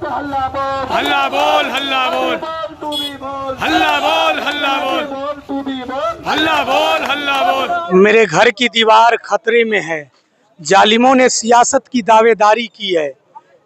हल्ला बोल, हल्ला बोल, हल्ला बोल, हल्ला बोल, हल्ला बोल, हल्ला बोल। मेरे घर की दीवार खतरे में है, जालिमों ने सियासत की दावेदारी की है।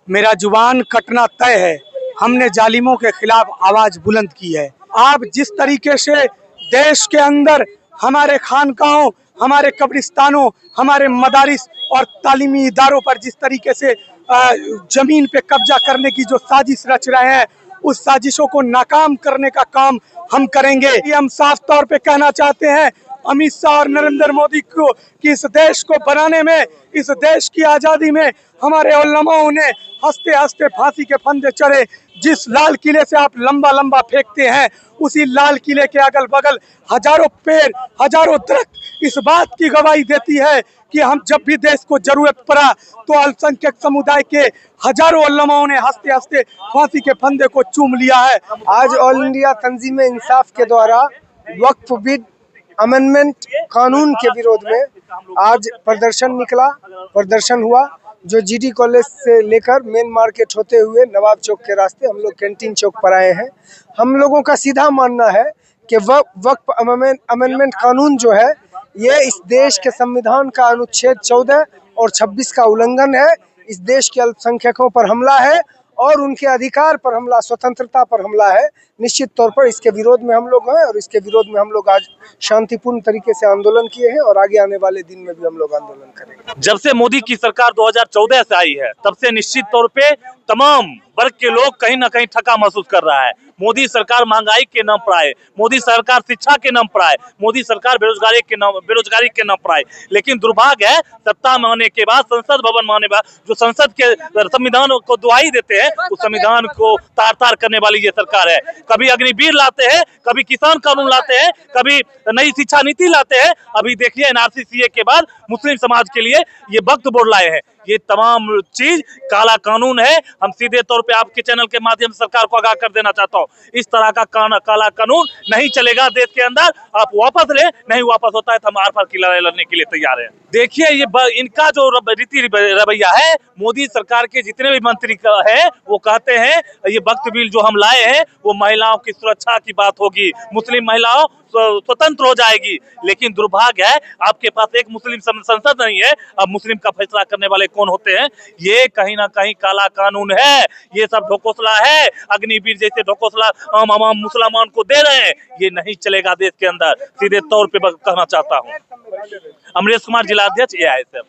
मेरा जुबान कटना तय है, हमने जालिमों के खिलाफ आवाज बुलंद की है। आप जिस तरीके से देश के अंदर हमारे खानकाहों, हमारे कब्रिस्तानों, हमारे मदारिस और तालीमी इदारों पर जिस तरीके से जमीन पे कब्जा करने की जो साजिश रच रहे हैं, उस साजिशों को नाकाम करने का काम हम करेंगे। ये हम साफ तौर पे कहना चाहते हैं अमित शाह और नरेंद्र मोदी को कि इस देश को बनाने में, इस देश की आज़ादी में हमारे उलमाओं ने हंसते हंसते फांसी के फंदे चढ़े। जिस लाल किले से आप लंबा लंबा फेंकते हैं, उसी लाल किले के अगल बगल हजारों पेड़, हजारों दरख्त इस बात की गवाही देती है कि हम जब भी देश को जरूरत पड़ा तो अल्पसंख्यक समुदाय के हजारों उलमाओं ने हंसते हंसते फांसी के फंदे को चूम लिया है। आज ऑल इंडिया तंजीम इंसाफ के द्वारा वक्फ बिल अमेंडमेंट कानून के विरोध में आज प्रदर्शन हुआ, जो जीडी कॉलेज से लेकर मेन मार्केट होते हुए नवाब चौक के रास्ते हम लोग कैंटीन चौक पर आए हैं। हम लोगों का सीधा मानना है कि वक्फ अमेंडमेंट कानून जो है, ये इस देश के संविधान का अनुच्छेद 14 और 26 का उल्लंघन है। इस देश के अल्पसंख्यकों पर हमला है और उनके अधिकार पर हमला, स्वतंत्रता पर हमला है। निश्चित तौर पर इसके विरोध में हम लोग हैं और इसके विरोध में हम लोग आज शांतिपूर्ण तरीके से आंदोलन किए हैं और आगे आने वाले दिन में भी हम लोग आंदोलन करेंगे। जब से मोदी की सरकार 2014 से आई है, तब से निश्चित तौर पे तमाम वर्ग के लोग कहीं ना कहीं थका महसूस कर रहा है। मोदी सरकार महंगाई के नाम पर आए, मोदी सरकार शिक्षा के नाम पर आए, मोदी सरकार बेरोजगारी के नाम पर आए। लेकिन दुर्भाग्य है, सत्ता में आने के बाद, संसद भवन में आने के बाद, जो संसद के संविधान को दुहाई देते हैं, उस संविधान को तार तार करने वाली ये सरकार है। कभी अग्निवीर लाते हैं, कभी किसान कानून लाते हैं, कभी नई शिक्षा नीति लाते हैं। अभी देखिए एनआरसी सीए के बाद मुस्लिम समाज के लिए ये वक्फ बोर्ड लाए हैं। ये तमाम चीज काला कानून है। हम सीधे तौर पे आपके चैनल के माध्यम से सरकार को आगाह कर देना चाहता हूँ, इस तरह का काला कानून नहीं चलेगा देश के अंदर। आप वापस ले, नहीं वापस होता है तो हम आर पार की लड़ाई लड़ने के लिए तैयार हैं। देखिए ये इनका जो रीति रवैया है, मोदी सरकार के जितने भी मंत्री है वो कहते हैं ये वक्फ बिल जो हम लाए हैं वो महिलाओं की सुरक्षा की बात होगी, मुस्लिम महिलाओं स्वतंत्र हो जाएगी। लेकिन दुर्भाग्य है, आपके पास एक मुस्लिम संसद नहीं है। अब मुस्लिम का फैसला करने वाले कौन होते हैं? ये कहीं ना कहीं काला कानून है, ये सब ढकोसला है। अग्निवीर जैसे ढकोसला आम मुसलमान को दे रहे हैं, ये नहीं चलेगा देश के अंदर। सीधे तौर पे कहना चाहता हूँ। अमरेश कुमार, जिला अध्यक्ष AISF।